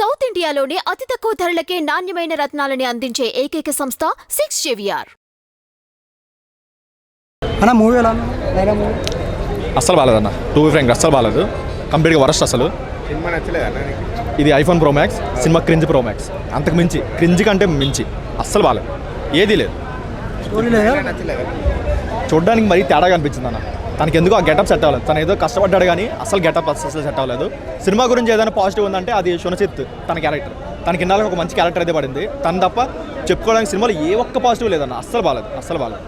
South ఇండియాలోనే అతి తక్కువ ధరలకే నాణ్యమైన రత్నాలని అందించే ఏకైక సంస్థ 6JVR. అన్న మూవీ ఎలా మూవీ అస్సలు బాగాలేదన్న. టూ ఫ్రాంక్ అస్సలు బాగాలేదు. కంప్లీట్గా వరస్ట్. అసలు సినిమా నచ్చలేదన్న. ఇది iPhone pro max, cinema cringe pro max. అంతకు మించి క్రింజ్ కంటే మించి అస్సలు బాగాలేదు. ఏదీ లేదు. స్టోరీ లేదా నచ్చలేదు. చూడడానికి మరీ తేడాగా అనిపించింది అన్న. తనకి ఎందుకు ఆ గెటప్ సెట్ అవ్వలేదు. తను ఏదో కష్టపడ్డాడు కానీ అసలు గెటప్ అసలు సెట్ అవ్వలేదు. సినిమా గురించి ఏదైనా పాజిటివ్ ఉందంటే అది శునచిత్ తన క్యారెక్టర్. తనకి ఇన్నాళ్ళకి ఒక మంచి క్యారెక్టర్ అయితే పడింది. తను తప్ప చెప్పుకోవడానికి సినిమాలో ఏ ఒక్క పాజిటివ్ లేదన్న. అస్సలు బాగాలేదు.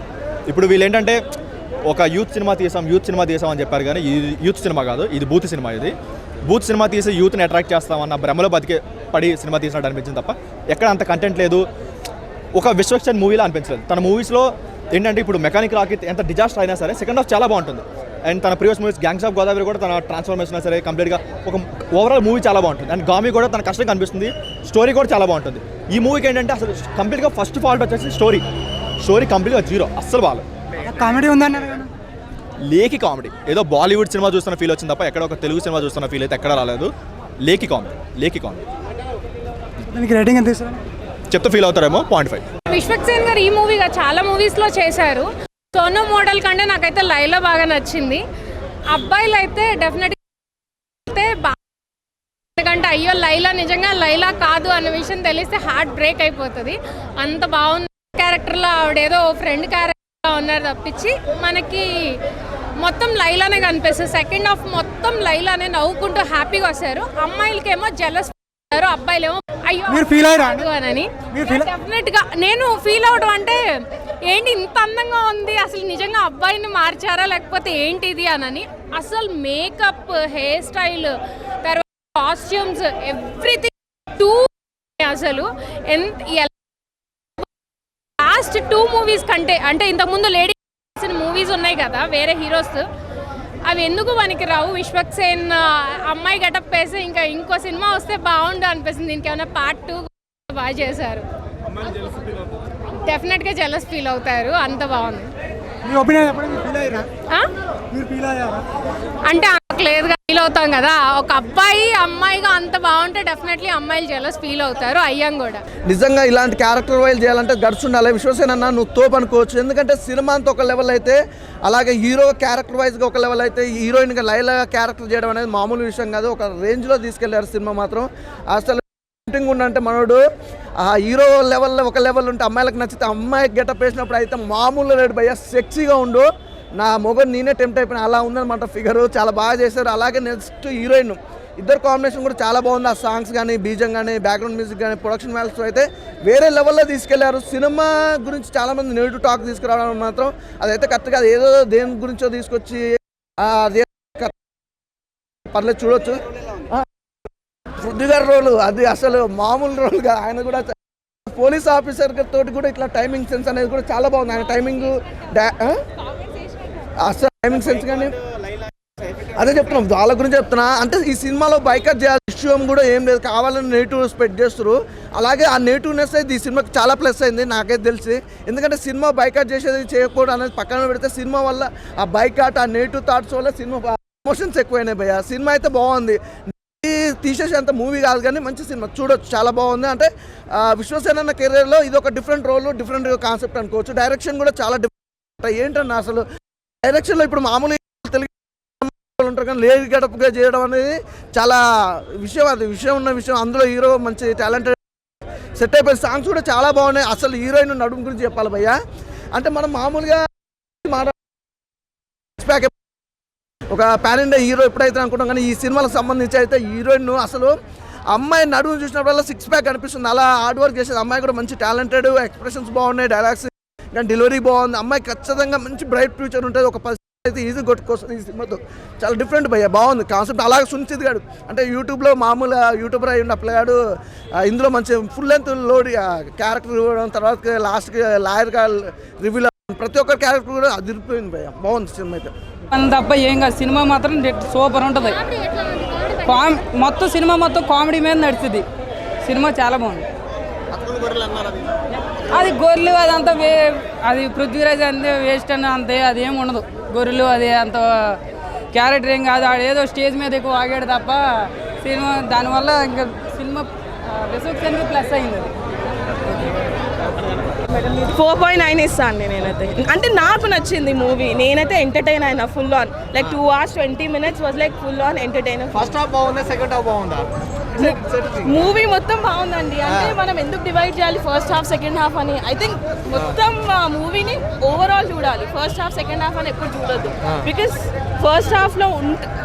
ఇప్పుడు వీళ్ళు ఏంటంటే ఒక యూత్ సినిమా తీసాం అని చెప్పారు కానీ ఇది యూత్ సినిమా కాదు, ఇది బూత్ సినిమా. ఇది బూత్ సినిమా తీసి యూత్ని అట్రాక్ట్ చేస్తామన్న భ్రమలో పడి సినిమా తీసినట్టు అనిపించింది తప్ప ఎక్కడ అంత కంటెంట్ లేదు. ఒక విశ్వక్సేన్ మూవీలో అనిపించలేదు. తన మూవీస్లో ఏంటంటే ఇప్పుడు మెకానిక్ రాకెట్ ఎంత డిజాస్టర్ అయినా సరే సెకండ్ హాఫ్ చాలా బాగుంటుంది. అండ్ తన previous movies gangs of Godavari కూడా తన ట్రాన్స్ఫర్మేషన్ సరే కంప్లీట్గా ఒక ఓవరాల్ మూవీ చాలా బాగుంటుంది. అండ్ గామి కూడా తన కష్టం కనిపిస్తుంది. స్టోరీ కూడా చాలా బాగుంటుంది. ఈ మూవీకి ఏంటంటే అసలు కంప్లీట్గా ఫస్ట్ ఫాల్ట్ వచ్చేసి స్టోరీ కంప్లీట్గా జీరో. అస్సలు బాగాలేదు. కామెడీ ఉందన్నారు కదా. లేకి కామెడీ ఏదో బాలీవుడ్ సినిమా చూస్తున్న ఫీల్ వచ్చింది తప్ప ఎక్కడ ఒక తెలుగు సినిమా చూస్తున్న ఫీల్ అయితే ఎక్కడ రాలేదు. లేకి కామెడీ. దీనికి రేటింగ్ ఎంత ఇస్తారు? చెప్తే ఫీల్ అవుతారేమో 0.5. విశ్వక్సేన్ గారు ఈ మూవీగా చాలా మూవీస్లో చేశారు. సోనో మోడల్ కంటే నాకైతే లైలా బాగా నచ్చింది. అబ్బాయిలు అయితే డెఫినెట్గా ఎందుకంటే అయ్యో లైలా నిజంగా లైలా కాదు అన్న విషయం తెలిస్తే హార్ట్ బ్రేక్ అయిపోతుంది. అంత బాగుంది క్యారెక్టర్లో. ఆవిడేదో ఫ్రెండ్ క్యారెక్టర్లో ఉన్నారు తప్పించి మనకి మొత్తం లైలానే కనిపిస్తుంది. సెకండ్ హాఫ్ మొత్తం లైలానే నవ్వుకుంటూ హ్యాపీగా వస్తారు. అమ్మాయిలకేమో జెలస్, అబ్బాయిలేమో అయ్యో అని. డెఫినెట్ గా నేను ఫీల్ అవడం అంటే ఏంటి ఇంత అందంగా ఉంది, అసలు నిజంగా అబ్బాయిని మార్చారా లేకపోతే ఏంటిది అని. అసలు మేకప్, హెయిర్ స్టైల్, తర్వాత కాస్ట్యూమ్స్, ఎవ్రీథింగ్ టూ. అసలు లాస్ట్ 2 మూవీస్ కంటే అంటే ఇంతకుముందు లేడీ మూవీస్ ఉన్నాయి కదా వేరే హీరోస్, అవి ఎందుకు మనకి రావు. విశ్వక్సేన్ అమ్మాయి గెటప్ వేసి ఇంకో సినిమా వస్తే బాగుండు అనిపిస్తుంది. దీనికి ఏమైనా పార్ట్ 2 బాగా చేశారు. డెఫినెట్గా జెలస్ ఫీల్ అవుతారు. అంత బాగుంది. అంటే లేదుగా ఫీల్ అవుతాం కదా. ఒక అబ్బాయి అమ్మాయిగా అంత బాగుంటే డెఫినెట్లీ అమ్మాయిలు జెలస్ ఫీల్ అవుతారు. అయ్యాం కూడా. నిజంగా ఇలాంటి క్యారెక్టర్ వైజ్ చేయాలంటే గట్స్ ఉండాలి. విశ్వసేన్ అన్న నువ్వు తోపు అనుకోవచ్చు. ఎందుకంటే సినిమా అంతా ఒక లెవెల్ అయితే, అలాగే హీరో క్యారెక్టర్ వైజ్గా ఒక లెవెల్ అయితే, హీరోయిన్గా లైలా క్యారెక్టర్ చేయడం అనేది మామూలు విషయం కాదు. ఒక రేంజ్లో తీసుకెళ్లారు సినిమా మాత్రం. అసలు ఉండంటే మనోడు ఆ హీరో లెవెల్లో ఒక లెవెల్ ఉంటే అమ్మాయిలకు నచ్చితే అమ్మాయి గెటప్ వేసినప్పుడు అయితే మామూలు లేడు భయ్య. సెక్సీగా ఉండు, నా మొగడు నేనే టెంప్ట్ అయిపోయినా అలా ఉందన్నమాట ఫిగర్. చాలా బాగా చేశారు. అలాగే నెక్స్ట్ హీరోయిన్ ఇద్దరు కాంబినేషన్ కూడా చాలా బాగుంది. ఆ సాంగ్స్ కానీ, బీజం కానీ, బ్యాక్గ్రౌండ్ మ్యూజిక్ కానీ, ప్రొడక్షన్ వాల్యూస్ అయితే వేరే లెవెల్లో తీసుకెళ్లారు. సినిమా గురించి చాలామంది నెగిటివ్ టాక్ తీసుకురావడం మాత్రం అదైతే కరెక్ట్గా ఏదో దేని గురించో తీసుకొచ్చి అదే పర్లేదు చూడొచ్చు. పృథ్వీ గారి రోలు అది అసలు మామూలు రోల్గా. ఆయన కూడా పోలీస్ ఆఫీసర్ తోటి కూడా ఇట్లా టైమింగ్ సెన్స్ అనేది కూడా చాలా బాగుంది. ఆయన టైమింగ్ అసలు టైమింగ్ సెన్స్ కానీ అదే చెప్తున్నాం, వాళ్ళ గురించి చెప్తున్నా. అంటే ఈ సినిమాలో బైకట్ చేయాల్సిన విషయం కూడా ఏం లేదు, కావాలని నెగిటివ్ స్ప్రెడ్ చేస్తారు. అలాగే ఆ నెగిటివ్నెస్ అయితే ఈ సినిమాకి చాలా ప్లస్ అయింది నాకైతే తెలిసి. ఎందుకంటే సినిమా బైకట్ చేసేది చేయకూడదు అనేది పక్కన పెడితే సినిమా వల్ల ఆ బైకట్, ఆ నెగిటివ్ థాట్స్ వల్ల సినిమా ఎమోషన్స్ ఎక్కువైనాయి భయ్య. సినిమా అయితే బాగుంది. తీసేసి అంత మూవీ కాదు కానీ మంచి సినిమా చూడొచ్చు, చాలా బాగుంది. అంటే విశ్వసేన్ అన్న కెరీర్లో ఇది ఒక డిఫరెంట్ రోల్, డిఫరెంట్ కాన్సెప్ట్ అనుకోవచ్చు. డైరెక్షన్ కూడా చాలా డిఫరెంట్. ఏంటన్నా అసలు డైరెక్షన్లో ఇప్పుడు మామూలు తెలుగు ఉంటారు కానీ లేడీ గడపగా చేయడం అనేది చాలా విషయం ఉన్న విషయం. అందులో హీరో మంచి టాలెంటెడ్ సెట్ అయిపోయి సాంగ్స్ కూడా చాలా బాగున్నాయి. అసలు హీరోయిన్ నడుము గురించి చెప్పాలి భయ్య. అంటే మనం మామూలుగా ఒక పాన్ ఇండియా హీరో ఎప్పుడైతే అనుకుంటాం కానీ ఈ సినిమాలకు సంబంధించి అయితే హీరోయిన్ అసలు అమ్మాయి నడుము చూసినప్పుడల్లా 6 ప్యాక్ అనిపిస్తుంది. అలా హార్డ్ వర్క్ చేసేది. అమ్మాయి కూడా మంచి టాలెంటెడ్, ఎక్స్ప్రెషన్స్ బాగున్నాయి, డైలాగ్స్ కానీ డెలివరీ బాగుంది. అమ్మాయి ఖచ్చితంగా మంచి బ్రైట్ ఫ్యూచర్ ఉంటుంది. ఒక అయితే ఈజీ కొట్టుకొస్తుంది ఈ సినిమాతో. చాలా డిఫరెంట్ భయ్య, బాగుంది కాన్సెప్ట్. అలాగే సునిశ్చిత్ గారు అంటే యూట్యూబ్లో మామూలు యూట్యూబర్ అయ్యి అప్లయ్యాడు. ఇందులో మంచి ఫుల్ లెంత్ లోడ్ క్యారెక్టర్ ఇవ్వడం, తర్వాత లాస్ట్కి లాయర్గా రివ్యూలో ప్రతి ఒక్క క్యారెక్టర్ కూడా అదిరిపోయింది భయ్య. బాగుంది సినిమా అయితే. తప్ప ఏం కాదు. సినిమా మాత్రం సూపర్ ఉంటుంది. మొత్తం సినిమా మొత్తం కామెడీ మీద నడుస్తుంది. సినిమా చాలా బాగుంది. అది గొర్రెలు అదంతా అది పృథ్వీరాజ్ అంతే వేస్ట్ అని అంతే అదేం ఉండదు. గొర్రెలు అది అంత క్యారెక్టర్ ఏం కాదు. ఆడేదో స్టేజ్ మీద ఎక్కువ ఆగాడు తప్ప సినిమా దానివల్ల ఇంకా సినిమా విశ్వక్సేన్కి ప్లస్ అయింది అది. 4.9 ఇస్తాను నేనైతే. అంటే నాకు నచ్చింది మూవీ, నేనైతే ఎంటర్టైన్ అయినా full on. Like 2 hours 20 minutes was like full on entertainer. First half బాగుందా, సెకండ్ హాఫ్ బాగుందా? మూవీ మొత్తం బాగుందండి. అంటే మనం ఎందుకు డివైడ్ చేయాలి ఫస్ట్ హాఫ్ సెకండ్ హాఫ్ అని? ఐ థింక్ మొత్తం మూవీని ఓవరాల్ చూడాలి, ఫస్ట్ హాఫ్ సెకండ్ హాఫ్ అని ఎప్పుడు చూడొద్దు. బికాస్ ఫస్ట్ హాఫ్లో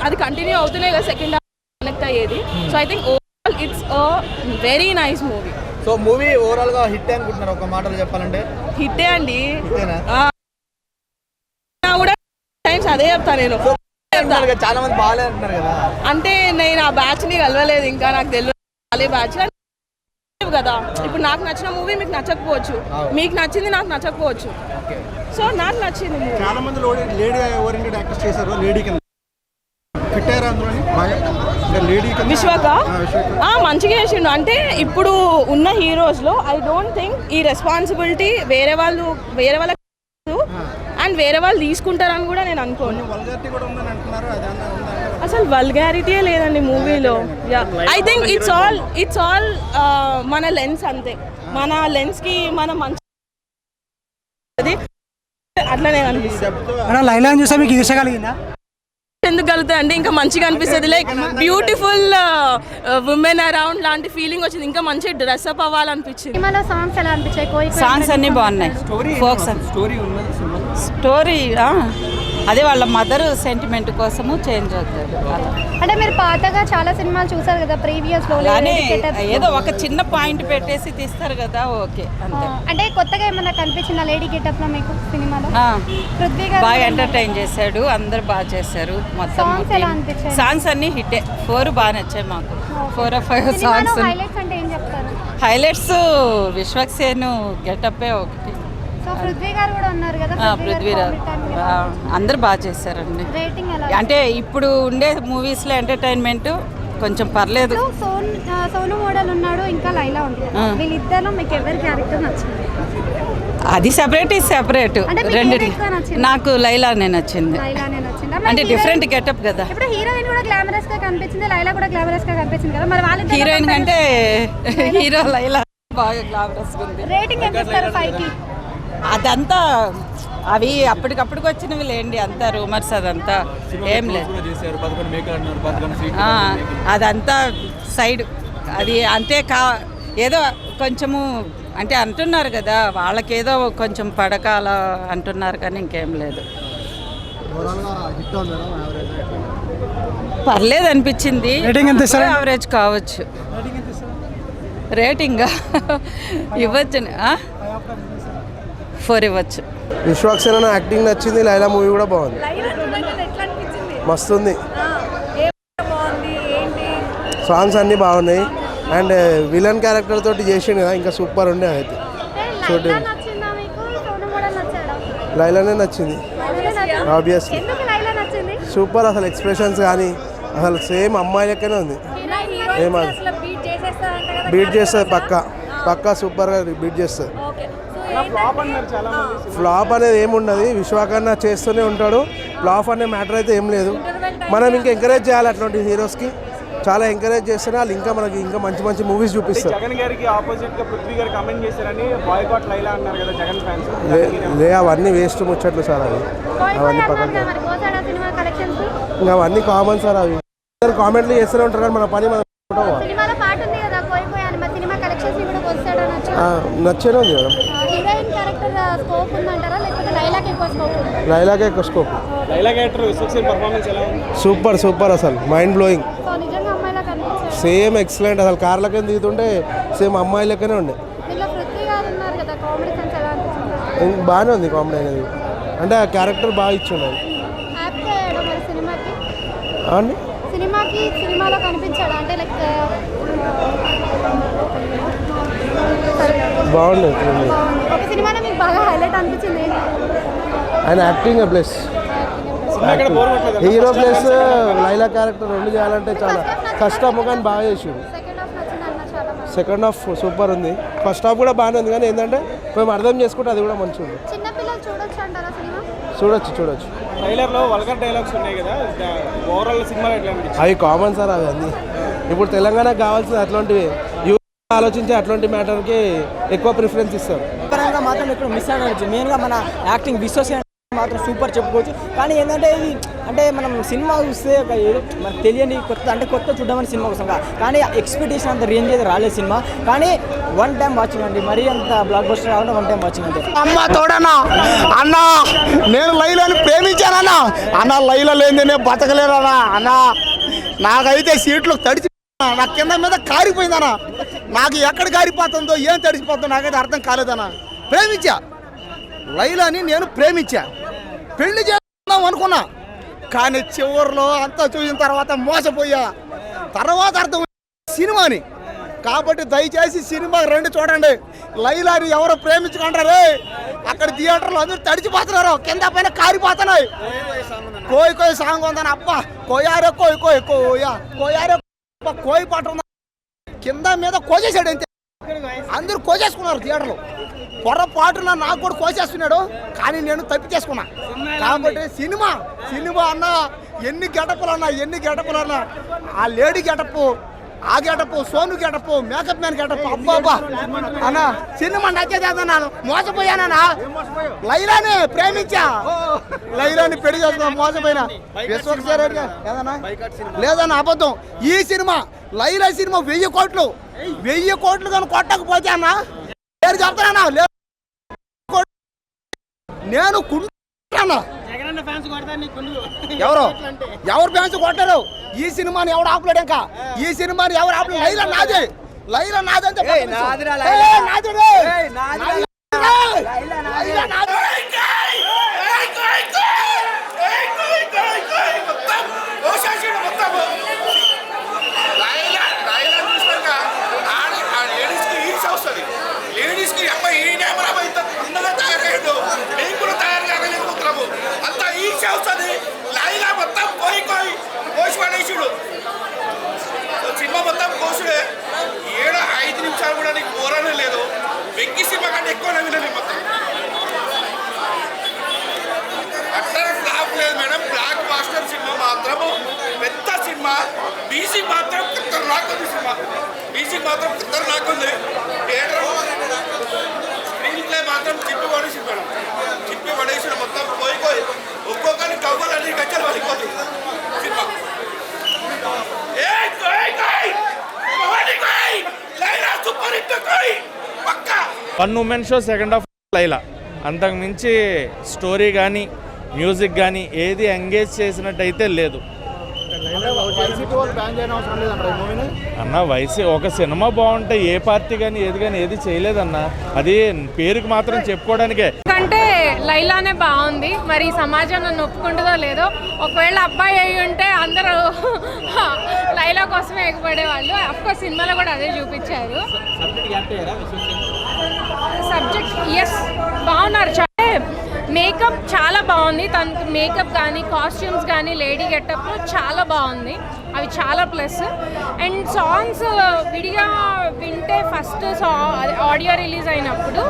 అది కంటిన్యూ అవుతూనే కదా సెకండ్ హాఫ్ కనెక్ట్ అయ్యేది. So I think overall it's a very nice movie. So movie overall గా హిట్ అనుకుంటున్నారు ఒక మాటలో చెప్పాలంటే? హిట్టే అండి. కూడా టైమ్స్ అదే చెప్తా నేను. చాలా మంది బాగాలే అంటున్నారు కదా. అంటే నేను ఆ బ్యాచ్ ని కలవలేదు ఇంకా, నాకు తెలియదు బ్యాచ్ కదా. ఇప్పుడు నాకు నచ్చిన మూవీ మీకు నచ్చకపోవచ్చు, మీకు నచ్చింది నాకు నచ్చకపోవచ్చు. సో నాకు నచ్చింది మూవీ. చాలా మంది లేడీ ఓరియంటెడ్ యాక్టర్స్ చేశారు. లేడీ కింద పెట్టారు విశ్వక మంచిగా చేసిండు. అంటే ఇప్పుడు ఉన్న హీరోస్లో ఐ డోంట్ థింక్ ఈ రెస్పాన్సిబిలిటీ వేరే వాళ్ళ అండ్ వేరే వాళ్ళు తీసుకుంటారని కూడా నేను అనుకోను. అసలు వల్గారిటీయే లేదండి మూవీలో. ఐ థింక్ ఇట్స్ ఆల్ మన లెన్స్ అంతే. మన లెన్స్కి మన మంచి అట్లా నేను అనిపిస్తుంది. లైలా చూసా మీకు ఈర్షగలిగిందా? ఎందుకు కలుగుతుంది అంటే ఇంకా మంచిగా అనిపిస్తుంది. లైక్ బ్యూటిఫుల్ ఉమెన్ అరౌండ్ లాంటి ఫీలింగ్ వచ్చింది. ఇంకా మంచి డ్రెస్అప్ అవ్వాలనిపించింది. సాంగ్స్ ఎలా అనిపించాయి? సాంగ్స్ అన్నీ బాగున్నాయి. ఫోక్ స్టోరీ అదే వాళ్ళ మదర్ సెంటిమెంట్ కోసము చేంజ్ అవుతుంది. అంటే మీరు పాతగా చాలా సినిమాలు చూసారు కదా ప్రీవియస్ లో, కానీ ఏదో ఒక చిన్న పాయింట్ పెట్టేసి తీస్తారు కదా, ఓకే అంతే. అంటే కొత్తగా ఏమన్నా కనిపించిందా లేడీ గెటప్ లో మీకు సినిమాలో? పృథ్వీ గారు బాగా ఎంటర్టైన్ చేశాడు, అందరు బాగా చేశారు. మొత్తం సాంగ్స్ ఎలా అనిపించాయి? సాంగ్స్ అన్ని హిట్టే. 4 బాగా నచ్చాయి మాకు. 4 or 5 సాంగ్స్. హైలైట్స్ అంటే ఏం చెప్తారు? హైలైట్స్ విశ్వక్సేన్ గెటప్పే ఒకటి. సో పృథ్వీ గారు కూడా ఉన్నారు కదా, పృథ్వీరాజ్ అందరు బాగా చేశారండి. రేటింగ్ ఎలా? అంటే ఇప్పుడు ఉండే మూవీస్లో ఎంటర్టైన్మెంట్ కొంచెం పర్లేదు. సోను మోడల్ ఉన్నాడు, ఇంకా లైలా ఉంది. వీళ్ళిద్దరిలో మీకు ఎవరి క్యారెక్టర్ నచ్చింది? అది సెపరేట్, ఇది సెపరేట్. రెండింటి నాకు లైలానే నచ్చింది. అంటే డిఫరెంట్ గెటప్ కదా. ఇప్పుడు హీరోయిన్ కూడా గ్లామరస్ గా కనిపించింది, లైలా కూడా గ్లామరస్ గా కనిపించింది కదా, మరి వాళ్ళ హీరోయిన్ కంటే హీరో లైలా బాగా గ్లామరస్ ఉంది. రేటింగ్ ఎంత ఇస్తారు 5 కి? అదంతా అవి అప్పటికప్పటికి వచ్చినవి లేండి, అంతా రూమర్స్, అదంతా ఏం లేదు. అదంతా సైడ్ అది అంతే. ఏదో కొంచెము అంటే అంటున్నారు కదా, వాళ్ళకేదో కొంచెం పడకాల అంటున్నారు కానీ ఇంకేం లేదు. పర్లేదు అనిపించింది. యావరేజ్ కావచ్చు. రేటింగ్ ఇవ్వచ్చు, 4 ఇవ్వచ్చు. విశ్వక్సేన యాక్టింగ్ నచ్చింది, లైలా మూవీ కూడా బాగుంది, మస్తుంది. సాంగ్స్ అన్నీ బాగున్నాయి. అండ్ విలన్ క్యారెక్టర్ తోటి చేసిండు కదా, ఇంకా సూపర్ ఉండే. అయితే చూడండి, లైలానే నచ్చింది ఆబ్వియస్లీ. సూపర్ అసలు ఎక్స్ప్రెషన్స్ కానీ అసలు సేమ్ అమ్మాయి లెక్కనే ఉంది. ఏమది బీట్ చేస్తుంది, పక్కా సూపర్గా బీట్ చేస్తుంది. ఫ్లాప్ అనేది ఏముండదు, విశ్వకర్ణ చేస్తూనే ఉంటాడు. ఫ్లాప్ అనే మ్యాటర్ అయితే ఏం లేదు. మనం ఇంకా ఎంకరేజ్ చేయాలి అట్లాంటి హీరోస్కి, చాలా ఎంకరేజ్ చేస్తేనే వాళ్ళు ఇంకా మనకి ఇంకా మంచి మంచి మూవీస్ చూపిస్తారు. జగన్ గారికి ఆపోజిట్ గా పృథ్వీ గారు కమెంట్ చేశారని బాయ్కాట్ లైలా అన్నారు కదా జగన్ ఫ్యాన్స్. లే అవన్నీ వేస్ట్ ముచ్చట్లు సార్, అవి అవన్నీ పక్కన, ఇంకా అవన్నీ కామన్ సార్. అవి కామెంట్లు చేస్తూనే ఉంటారు కానీ మన పని మనం నచ్చేనే ఉంది మేడం. లైలాకే ఎక్కువ scope. Laila character Vishwaksen performance ఎలా ఉంది? సూపర్ అసలు మైండ్ బ్లోయింగ్. Same excellent. అసలు కార్లకే దిగుతుంటే సేమ్ అమ్మాయి లెక్కనే ఉండే. బాగానే ఉంది కామెడీ అనేది. అంటే ఆ క్యారెక్టర్ బాగా ఇచ్చిండు. బాగుంది. ఆయన acting plus hero plus Laila character రెండు చేయాలంటే చాలా కష్టం, కానీ బాగా చేసిండు. సెకండ్ హాఫ్ సూపర్ ఉంది, ఫస్ట్ హాఫ్ కూడా బాగానే ఉంది. కానీ ఏంటంటే మేము అర్థం చేసుకుంటే అది కూడా మంచిగా ఉంది. చూడొచ్చు. ట్రైలర్లో వల్గర్ డైలాగ్స్ ఉన్నాయి కదా, ఓవరాల్ సినిమా ఎట్లా అనిపించింది? అవి కామన్ సార్, అవి అన్నీ ఇప్పుడు తెలంగాణకు కావాల్సిన అట్లాంటివి. ఆలోచించి అట్లాంటి మ్యాటర్కి ఎక్కువ ప్రిఫరెన్స్ ఇస్తారు. పరంగా మాత్రం ఇక్కడ మిస్ అవ్వచ్చు. మెయిన్గా మన యాక్టింగ్ విశ్వసేన మాత్రం సూపర్ చెప్పుకోవచ్చు. కానీ ఏంటంటే ఇది అంటే మనం సినిమా చూస్తే ఒక ఏదో మనకు తెలియని కొత్త అంటే కొత్త చూడమని సినిమా కోసం కానీ ఎక్స్పెక్టేషన్ అంత రేంజ్ అయితే రాలేదు సినిమా. కానీ వన్ టైం వాచింగ్ అండి, మరీ అంత బ్లాక్ బస్టర్ రావడం వన్ టైం వాచింగ్ అంతే. అమ్మ తోడన్నా అన్నా, నేను లైలాని ప్రేమించానన్నా అన్న. లైలా లేని నేను బతకలేనన్నా అన్న. నాకైతే సీట్లు తడిచి నా కింద మీద కారిపోయిందన్నా. నాకు ఎక్కడ కారిపోతుందో ఏం తడిసిపోతుందో నాకైతే అర్థం కాలేదన్నా. ప్రేమించా లైలాని, నేను ప్రేమించా, పెళ్లి చేద్దాం అనుకున్నా. కానీ చివరిలో అంతా చూసిన తర్వాత మోసపోయా. తర్వాత అర్థం సినిమాని. కాబట్టి దయచేసి సినిమా రండి, చూడండి. లైలాని ఎవరో ప్రేమించుకుంటారు, అక్కడ థియేటర్లో అందరూ తడిచిపోతున్నారు, కింద పైన కారిపోతున్నాయి. కోయి కోయి సాంగ్ ఉందని అబ్బా, కోయారే కోయి కోయి కోయా కోయారే కోయి పాట ఉందా, కింద మీద కోసేసాడు అంతే. అందరూ కోసేసుకున్నారు థియేటర్లో. పొరపాటున నాకు కూడా కోసేస్తున్నాడు, కానీ నేను తప్పించేసుకున్నా. కాబట్టి సినిమా అన్న ఎన్ని గెటపులు అన్నా, ఆ లేడీ గెటప్, ఆ getup, Sonu getup, makeup man getup, అబ్బా అన్న సినిమా నచ్చేదేదన్నాను. మోసపోయానా? లైలాని ప్రేమించా, లైలాని పెళ్లి చేసుకున్నా, మోసపోయినా. ఏదన్నా లేదన్నా అబద్ధం. ఈ సినిమా లైలా సినిమా 1000 కోట్లు కానీ కొట్టకపోతే అన్న పేరు చెప్తానా, నేను కుంటున్నా. ఎవరు ఫ్యాన్స్ కొట్టారు? ఈ సినిమాని ఎవరు ఆపలేడు? ఇంకా ఈ సినిమాని ఎవరు ఆపలేదు? లైలా నాదే అని లేడీస్కి అమ్మాయి ఈ తయారయ్యాడు, మేము కూడా తయారు కాగలేకపోతున్నాము. అంత ఈజీ వస్తుంది. లైలా మొత్తం కోసి పడేసాడు. సినిమా మొత్తం కోసుడే. 5 నిమిషాలు కూడా నీకు బోరనే లేదు. వెంకీ సినిమా కంటే ఎక్కువ నవ్వినది మొత్తం. అట్లా ఫ్లాప్ లేదు మేడం. బ్లాక్ మాస్టర్ సినిమా మాత్రము పెద్ద సినిమా. మ్యూజిక్ మాత్రం ఖతర్నాక్ సినిమా. మ్యూజిక్ మాత్రం ఖతర్నాక్ ఉంది. స్క్రీన్ ప్లే మాత్రం చిప్పి పడేసిన మొత్తం పోయి ఒక్కొక్కరి కవ్వాలని గచ్చలు పడిపోతుంది cinema. One women show second half Laila. అంతకు మించి స్టోరీ కానీ మ్యూజిక్ కానీ ఏది ఎంగేజ్ చేసినట్టయితే లేదు అన్న. వయసు ఒక సినిమా బాగుంటే ఏ పార్టీ కానీ ఏది చేయలేదన్న. అది పేరుకి మాత్రం చెప్పుకోవడానికే. అంటే లైలానే బాగుంది. మరి సమాజం నన్ను ఒప్పుకుంటుందో లేదో. ఒకవేళ అబ్బాయి అయి ఉంటే అందరూ లైలా కోసమే ఎగబడేవాళ్ళు. అఫ్కోర్స్ సినిమాలో కూడా అదే చూపించారు. సబ్జెక్ట్ ఎస్ బాగున్నారు. మేకప్ చాలా బాగుంది. తనకి మేకప్ కానీ కాస్ట్యూమ్స్ కానీ లేడీ గెటప్ చాలా బాగుంది. అవి చాలా ప్లస్. అండ్ సాంగ్స్ విడిగా వింటే ఫస్ట్ ఆడియో రిలీజ్ అయినప్పుడు